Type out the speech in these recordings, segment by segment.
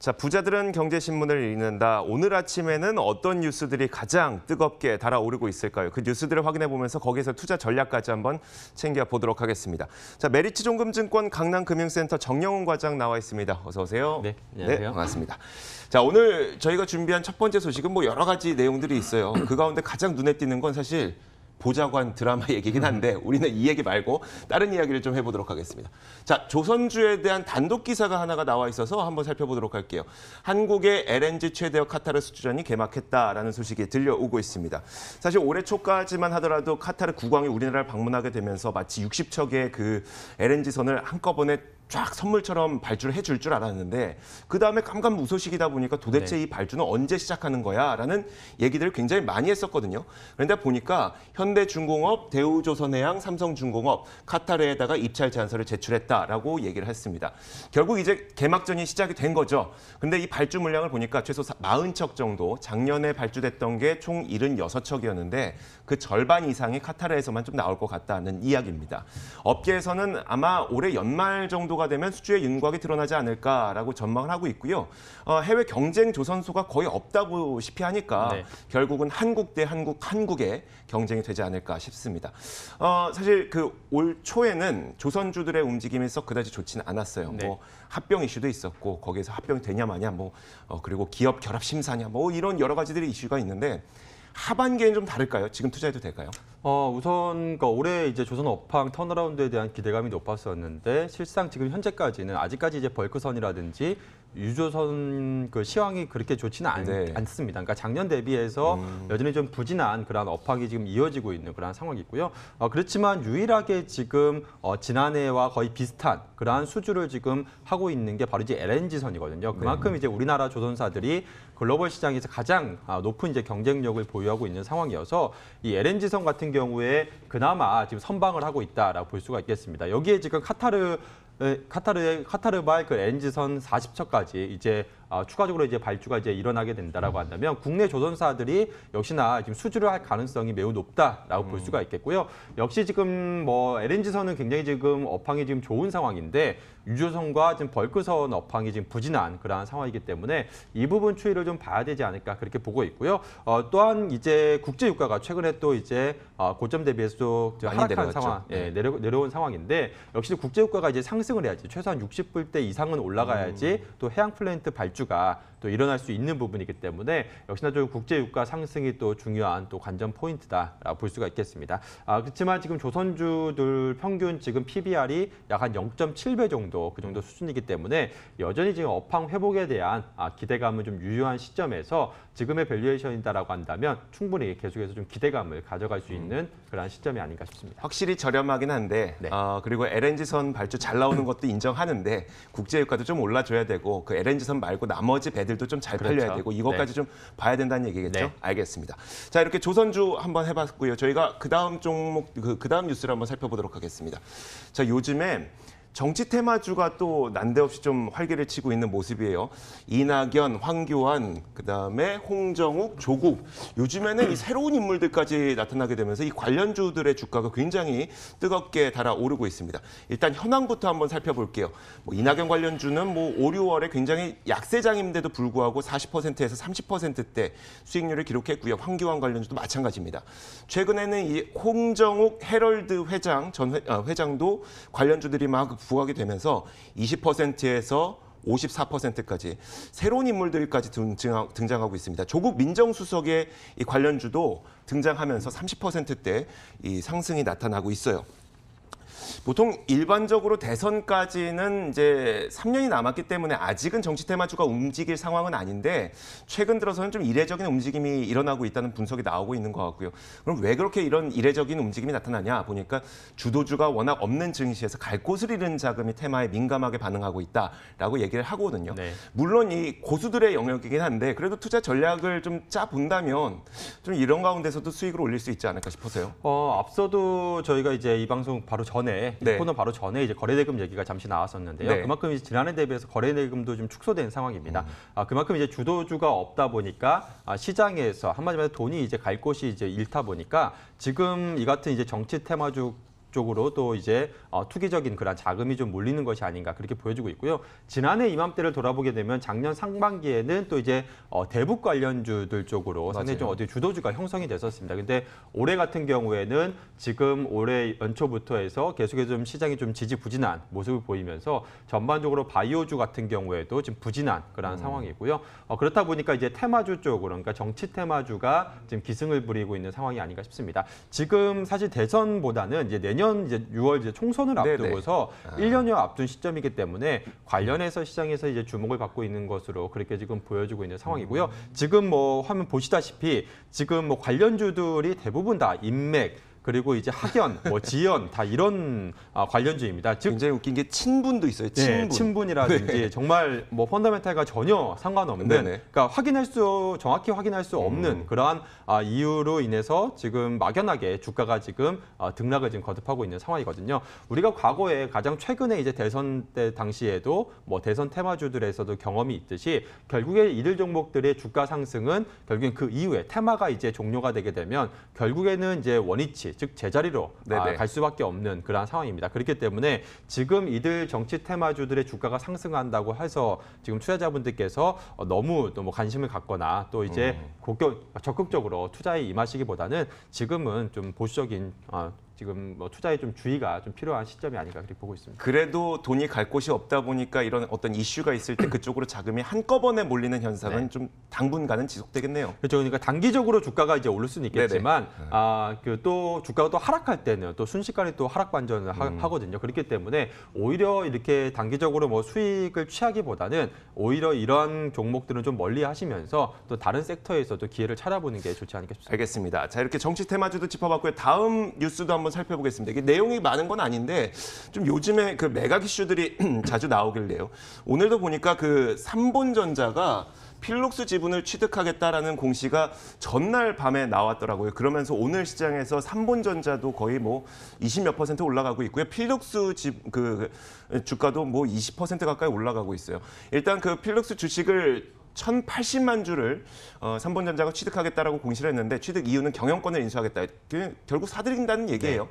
자, 부자들은 경제신문을 읽는다. 오늘 아침에는 어떤 뉴스들이 가장 뜨겁게 달아오르고 있을까요? 그 뉴스들을 확인해 보면서 거기서 투자 전략까지 한번 챙겨보도록 하겠습니다. 자, 메리츠 종금증권 강남금융센터 정영훈 과장 나와 있습니다. 어서 오세요. 네, 안녕하세요. 네, 반갑습니다. 자, 오늘 저희가 준비한 첫 번째 소식은 뭐 여러 가지 내용들이 있어요. 그 가운데 가장 눈에 띄는 건 사실 보자관 드라마 얘기긴 한데 우리는 이 얘기 말고 다른 이야기를 좀 해보도록 하겠습니다. 자, 조선주에 대한 단독 기사가 하나가 나와 있어서 한번 살펴보도록 할게요. 한국의 LNG 최대역 카타르 수주전이 개막했다라는 소식이 들려오고 있습니다. 사실 올해 초까지만 하더라도 카타르 국왕이 우리나라를 방문하게 되면서 마치 60척의 그 LNG선을 한꺼번에 쫙 선물처럼 발주를 해줄 줄 알았는데 그다음에 깜깜무소식이다 보니까 도대체 이 발주는 언제 시작하는 거야? 라는 얘기들을 굉장히 많이 했었거든요. 그런데 보니까 현대중공업, 대우조선해양, 삼성중공업, 카타르에다가 입찰 제안서를 제출했다라고 얘기를 했습니다. 결국 이제 개막전이 시작이 된 거죠. 근데 이 발주 물량을 보니까 최소 40척 정도, 작년에 발주됐던 게 총 76척이었는데 그 절반 이상이 카타르에서만 좀 나올 것 같다는 이야기입니다. 업계에서는 아마 올해 연말 정도가 되면 수주의 윤곽이 드러나지 않을까라고 전망을 하고 있고요. 해외 경쟁 조선소가 거의 없다고시피 하니까 결국은 한국 대 한국의 경쟁이 되지 않을까 싶습니다. 사실 그 올 초에는 조선주들의 움직임이 썩 그다지 좋지는 않았어요. 뭐 합병 이슈도 있었고 거기에서 합병이 되냐 마냐 그리고 기업 결합 심사냐 이런 여러 가지들의 이슈가 있는데 하반기에는 좀 다를까요? 지금 투자해도 될까요? 우선 올해 이제 조선 업황 턴어라운드에 대한 기대감이 높았었는데 실상 지금 현재까지는 아직까지 이제 벌크선이라든지 유조선 그 시황이 그렇게 좋지는 않습니다. 그러니까 작년 대비해서 여전히 좀 부진한 그런 업황이 지금 이어지고 있는 그런 상황이고요. 그렇지만 유일하게 지금 지난해와 거의 비슷한 그러한 수주를 지금 하고 있는 게 바로 이제 LNG선이거든요. 그만큼 이제 우리나라 조선사들이 글로벌 시장에서 가장 높은 이제 경쟁력을 보유하고 있는 상황이어서 이 LNG선 같은 경우에 그나마 지금 선방을 하고 있다라고 볼 수가 있겠습니다. 여기에 지금 카타르발 그 LNG선 40척까지 이제 추가적으로 이제 발주가 이제 일어나게 된다라고 한다면 국내 조선사들이 역시나 지금 수주를 할 가능성이 매우 높다라고 볼 수가 있겠고요. 역시 지금 뭐 LNG선은 굉장히 지금 업황이 지금 좋은 상황인데 유조선과 지금 벌크선 업황이 지금 부진한 그러한 상황이기 때문에 이 부분 추이를 좀 봐야 되지 않을까 그렇게 보고 있고요. 또한 이제 국제 유가가 최근에 또 이제 고점 대비해서도 하락한 상황, 내려온 상황인데 역시 국제 유가가 이제 상승을 해야지 최소한 60불대 이상은 올라가야지 또 해양 플랜트 발주가 또 일어날 수 있는 부분이기 때문에 역시나 좀 국제 유가 상승이 또 중요한 또 관전 포인트다라고 볼 수가 있겠습니다. 그렇지만 지금 조선주들 평균 지금 PBR이 약 한 0.7배 정도 그 정도 수준이기 때문에 여전히 지금 업황 회복에 대한 기대감은 좀 유효한 시점에서 지금의 밸류에이션이다라고 한다면 충분히 계속해서 좀 기대감을 가져갈 수 있는 그런 시점이 아닌가 싶습니다. 확실히 저렴하긴 한데 그리고 LNG선 발주 잘 나오는 것도 인정하는데 국제유가도 좀 올라줘야 되고 그 LNG선 말고 나머지 배들도 좀 잘 팔려야 되고 이것까지 좀 봐야 된다는 얘기겠죠? 알겠습니다. 자, 이렇게 조선주 한번 해봤고요. 저희가 그다음 종목, 그다음 뉴스를 한번 살펴보도록 하겠습니다. 자, 요즘에 정치 테마주가 또 난데없이 좀 활기를 치고 있는 모습이에요. 이낙연, 황교안, 그다음에 홍정욱, 조국. 요즘에는 이 새로운 인물들까지 나타나게 되면서 이 관련주들의 주가가 굉장히 뜨겁게 달아오르고 있습니다. 일단 현황부터 한번 살펴볼게요. 이낙연 관련주는 5, 6월에 굉장히 약세장인데도 불구하고 40%에서 30%대 수익률을 기록했고요. 황교안 관련주도 마찬가지입니다. 최근에는 이 홍정욱 헤럴드 회장, 회장도 관련주들이 막 부각이 되면서 20%에서 54%까지 새로운 인물들까지 등장하고 있습니다. 조국 민정수석의 이 관련주도 등장하면서 30%대 이 상승이 나타나고 있어요. 보통 일반적으로 대선까지는 이제 3년이 남았기 때문에 아직은 정치 테마주가 움직일 상황은 아닌데 최근 들어서는 좀 이례적인 움직임이 일어나고 있다는 분석이 나오고 있는 것 같고요. 그럼 왜 그렇게 이런 이례적인 움직임이 나타나냐 보니까 주도주가 워낙 없는 증시에서 갈 곳을 잃은 자금이 테마에 민감하게 반응하고 있다라고 얘기를 하거든요. 물론 이 고수들의 영역이긴 한데 그래도 투자 전략을 좀 짜본다면 좀 이런 가운데서도 수익을 올릴 수 있지 않을까 싶어서요. 앞서도 저희가 이제 이 방송 바로 전에 코너 바로 전에 이제 거래대금 얘기가 잠시 나왔었는데요. 그만큼 이제 지난해 대비해서 거래대금도 좀 축소된 상황입니다. 그만큼 이제 주도주가 없다 보니까 시장에서 한마디로 돈이 이제 갈 곳이 이제 잃다 보니까 지금 이 같은 이제 정치 테마주 쪽으로 또 이제 투기적인 그런 자금이 좀 몰리는 것이 아닌가 그렇게 보여지고 있고요. 지난해 이맘때를 돌아보게 되면 작년 상반기에는 또 이제 대북 관련주들 쪽으로 상당히 좀 어디 주도주가 형성이 됐었습니다. 근데 올해 같은 경우에는 지금 올해 연초부터 해서 계속해서 좀 시장이 좀 지지부진한 모습을 보이면서 전반적으로 바이오주 같은 경우에도 지금 부진한 그런 상황이고요. 그렇다 보니까 이제 테마주 쪽으로 그러니까 정치 테마주가 지금 기승을 부리고 있는 상황이 아닌가 싶습니다. 지금 사실 대선보다는 이제 내년 이제 6월 이제 총선을 앞두고서 1년여 앞둔 시점이기 때문에 관련해서 시장에서 이제 주목을 받고 있는 것으로 그렇게 지금 보여지고 있는 상황이고요. 지금 뭐 화면 보시다시피 지금 뭐 관련주들이 대부분 다 인맥 그리고 이제 학연, 뭐 지연 다 이런 관련주입니다. 즉 굉장히 웃긴 게 친분도 있어요. 친분. 네, 친분이라든지 정말 뭐 펀더멘탈과 전혀 상관없는, 그러니까 정확히 확인할 수 없는 그러한 이유로 인해서 지금 막연하게 주가가 지금 등락을 지금 거듭하고 있는 상황이거든요. 우리가 과거에 가장 최근에 이제 대선 때 당시에도 뭐 대선 테마주들에서도 경험이 있듯이 결국에 이들 종목들의 주가 상승은 결국엔 그 이후에 테마가 이제 종료가 되게 되면 결국에는 이제 원위치 즉 제자리로 갈 수밖에 없는 그러한 상황입니다. 그렇기 때문에 지금 이들 정치 테마주들의 주가가 상승한다고 해서 지금 투자자분들께서 너무 또 뭐 관심을 갖거나 또 이제 적극적으로 투자에 임하시기보다는 지금은 좀 보수적인 지금 뭐 투자에 좀 주의가 좀 필요한 시점이 아닌가 그렇게 보고 있습니다. 그래도 돈이 갈 곳이 없다 보니까 이런 어떤 이슈가 있을 때 그쪽으로 자금이 한꺼번에 몰리는 현상은 좀 당분간은 지속되겠네요. 그렇죠. 그러니까 단기적으로 주가가 이제 오를 수는 있겠지만 그 또 주가가 또 하락할 때는 또 순식간에 또 하락 반전을 하거든요. 그렇기 때문에 오히려 이렇게 단기적으로 뭐 수익을 취하기보다는 오히려 이런 종목들은 좀 멀리 하시면서 또 다른 섹터에서도 기회를 찾아보는 게 좋지 않을까 싶습니다. 알겠습니다. 자, 이렇게 정치 테마주도 짚어봤고요. 다음 뉴스도 한번 살펴보겠습니다. 이게 내용이 많은 건 아닌데 좀 요즘에 그 매각 이슈들이 자주 나오길래요. 오늘도 보니까 그 삼본전자가 필록스 지분을 취득하겠다라는 공시가 전날 밤에 나왔더라고요. 그러면서 오늘 시장에서 삼본전자도 거의 뭐 20몇 % 올라가고 있고요. 필록스 주가도 뭐 20% 가까이 올라가고 있어요. 일단 그 필록스 주식을 1,080만 주를 삼본전자가 취득하겠다라고 공시를 했는데 취득 이유는 경영권을 인수하겠다. 결국 사들인다는 얘기예요.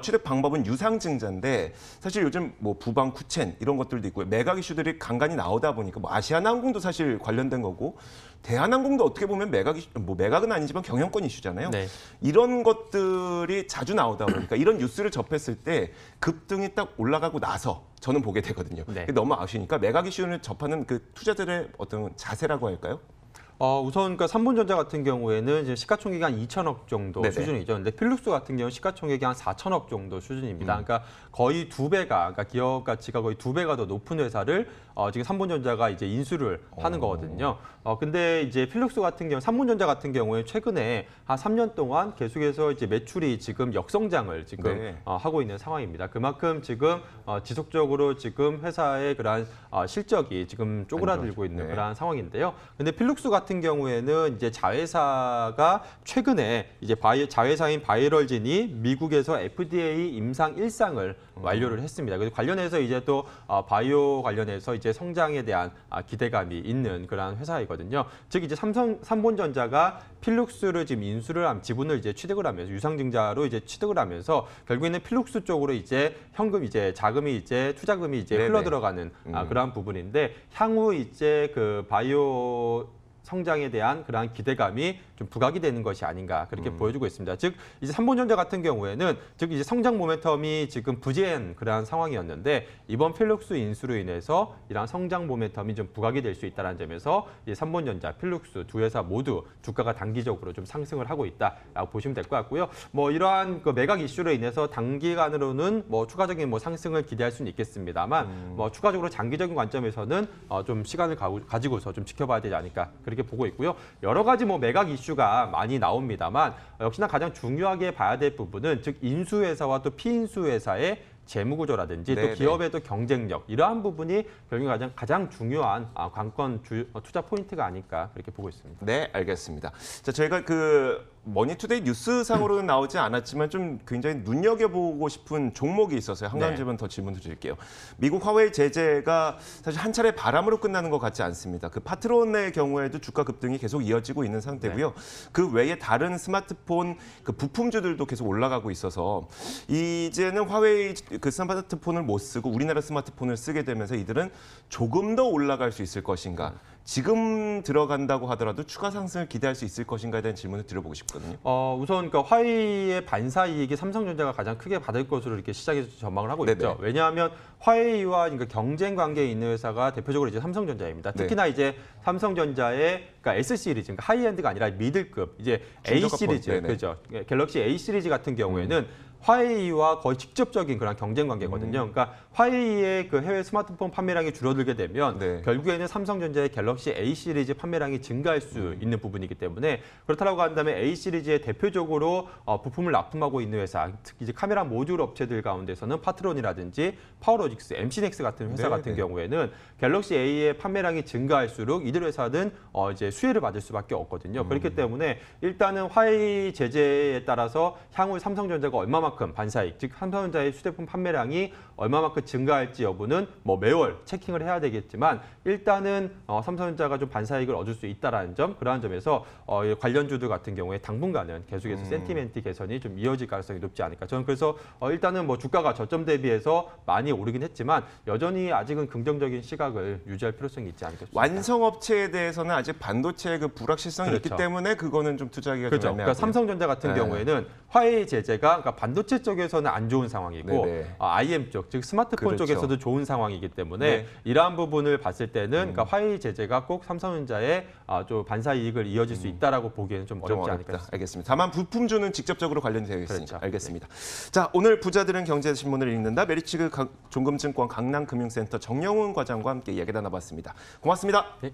취득 방법은 유상증자인데 사실 요즘 뭐 부방 쿠첸 이런 것들도 있고요. 매각 이슈들이 간간히 나오다 보니까 뭐 아시아나항공도 사실 관련된 거고 대한항공도 어떻게 보면 매각은 아니지만 경영권 이슈잖아요. 이런 것들이 자주 나오다 보니까 이런 뉴스를 접했을 때 급등이 딱 올라가고 나서 저는 보게 되거든요. 너무 아쉬우니까 매각 이슈를 접하는 그 투자들의 어떤 자세라고 할까요? 우선 그러니까 삼본전자 같은 경우에는 이제 시가총액이 한 2천억 정도 수준이죠. 근데 필룩스 같은 경우는 시가총액이 한 4천억 정도 수준입니다. 그러니까 거의 2배가, 그러니까 기업 가치가 거의 2배가 더 높은 회사를 지금 삼본전자가 이제 인수를 하는 거거든요. 근데 이제 필룩스 같은 경우, 삼본전자 같은 경우에 최근에 한 3년 동안 계속해서 이제 매출이 지금 역성장을 지금 하고 있는 상황입니다. 그만큼 지금 지속적으로 지금 회사의 그러한 실적이 지금 쪼그라들고 있는 그러한 상황인데요. 근데 필룩스 같은 경우에는 이제 자회사가 최근에 이제 자회사인 바이럴진이 미국에서 FDA 임상 1상을 완료를 했습니다. 그래서 관련해서 이제 또 바이오 관련해서 이제 성장에 대한 기대감이 있는 그런 회사이거든요. 즉 이제 삼본전자가 필룩스를 지금 인수를 지분을 이제 취득을 하면서 유상증자로 이제 취득을 하면서 결국에는 필룩스 쪽으로 이제 현금 이제 자금이 이제 투자금이 이제 흘러 들어가는 그러한 부분인데 향후 이제 그 바이오 성장에 대한 그러한 기대감이 좀 부각이 되는 것이 아닌가 그렇게 보여주고 있습니다. 즉 이제 삼본전자 같은 경우에는 즉 이제 성장 모멘텀이 지금 부재한 그러한 상황이었는데 이번 필룩스 인수로 인해서 이러한 성장 모멘텀이 좀 부각이 될 수 있다는 점에서 이 삼본전자, 필룩스 두 회사 모두 주가가 단기적으로 좀 상승을 하고 있다라고 보시면 될 것 같고요. 뭐 이러한 그 매각 이슈로 인해서 단기간으로는 뭐 추가적인 뭐 상승을 기대할 수는 있겠습니다만 뭐 추가적으로 장기적인 관점에서는 좀 시간을 가지고서 좀 지켜봐야 되지 않을까 그렇게 보고 있고요. 여러 가지 뭐 매각 이슈가 많이 나옵니다만 역시나 가장 중요하게 봐야 될 부분은 즉 인수회사와 또 피인수회사의 재무구조라든지 또 기업의 또 경쟁력 이러한 부분이 결국 가장 중요한 관건 투자 포인트가 아닐까 그렇게 보고 있습니다. 네, 알겠습니다. 자, 저희가 그 머니투데이 뉴스상으로는 나오지 않았지만 좀 굉장히 눈여겨보고 싶은 종목이 있어서요. 한 가지만 네. 더 질문 드릴게요. 미국 화웨이 제재가 사실 한 차례 바람으로 끝나는 것 같지 않습니다. 그 파트론의 경우에도 주가 급등이 계속 이어지고 있는 상태고요. 그 외에 다른 스마트폰 그 부품주들도 계속 올라가고 있어서 이제는 화웨이 그 스마트폰을 못 쓰고 우리나라 스마트폰을 쓰게 되면서 이들은 조금 더 올라갈 수 있을 것인가? 지금 들어간다고 하더라도 추가 상승을 기대할 수 있을 것인가에 대한 질문을 드려보고 싶거든요. 우선 그 화웨이의 반사 이익이 삼성전자가 가장 크게 받을 것으로 이렇게 시장에서 전망을 하고 있죠. 네네. 왜냐하면 화웨이와 그러니까 경쟁 관계에 있는 회사가 대표적으로 이제 삼성전자입니다. 특히나 이제 삼성전자의 그러니까 S 시리즈, 그러니까 하이엔드가 아니라 미들급 이제 A 중저가 시리즈, 네네. 그죠? 갤럭시 A 시리즈 같은 경우에는 화웨이와 거의 직접적인 그런 경쟁 관계거든요. 그러니까 화웨이의 그 해외 스마트폰 판매량이 줄어들게 되면 네. 결국에는 삼성전자의 갤럭시 A 시리즈 판매량이 증가할 수 있는 부분이기 때문에 그렇다고 한다면 A 시리즈에 대표적으로 부품을 납품하고 있는 회사, 특히 이제 카메라 모듈 업체들 가운데서는 파트론이라든지 파워로직스, MC넥스 같은 회사 같은 네. 경우에는 갤럭시 A의 판매량이 증가할수록 이들 회사는 이제 수혜를 받을 수밖에 없거든요. 그렇기 때문에 일단은 화웨이 제재에 따라서 향후 삼성전자가 얼마만큼 반사이익, 즉 삼성전자의 휴대폰 판매량이 얼마만큼 증가할지 여부는 뭐 매월 체킹을 해야 되겠지만 일단은 삼성전자가 좀 반사이익을 얻을 수 있다라는 점, 그러한 점에서 관련주들 같은 경우에 당분간은 계속해서 센티멘트 개선이 좀 이어질 가능성이 높지 않을까. 저는 그래서 일단은 뭐 주가가 저점 대비해서 많이 오르긴 했지만 여전히 아직은 긍정적인 시각을 유지할 필요성이 있지 않을까 싶습니다. 완성업체에 대해서는 아직 반도체의 그 불확실성이 그렇죠. 있기 때문에 그거는 좀 투자하기가 그렇죠. 좀 애매하고요. 그러니까 삼성전자 같은 네. 경우에는 화웨이 제재가 그러니까 반도체 쪽에서는 안 좋은 상황이고 네네. IM 쪽, 즉 스마트폰 그렇죠. 쪽에서도 좋은 상황이기 때문에 네. 이러한 부분을 봤을 때는 그러니까 화웨이 제재가 꼭 삼성전자의 좀 반사 이익을 이어질 수 있다라고 보기에는 좀 좀 어렵지 않을까 어렵다. 싶습니다. 알겠습니다. 다만 부품주는 직접적으로 관련이 되어 있으니까. 그렇죠. 알겠습니다. 자, 오늘 부자들은 경제신문을 읽는다. 메리츠 종금증권 강남금융센터 정영훈 과장과 함께 이야기 나눠봤습니다. 고맙습니다. 네.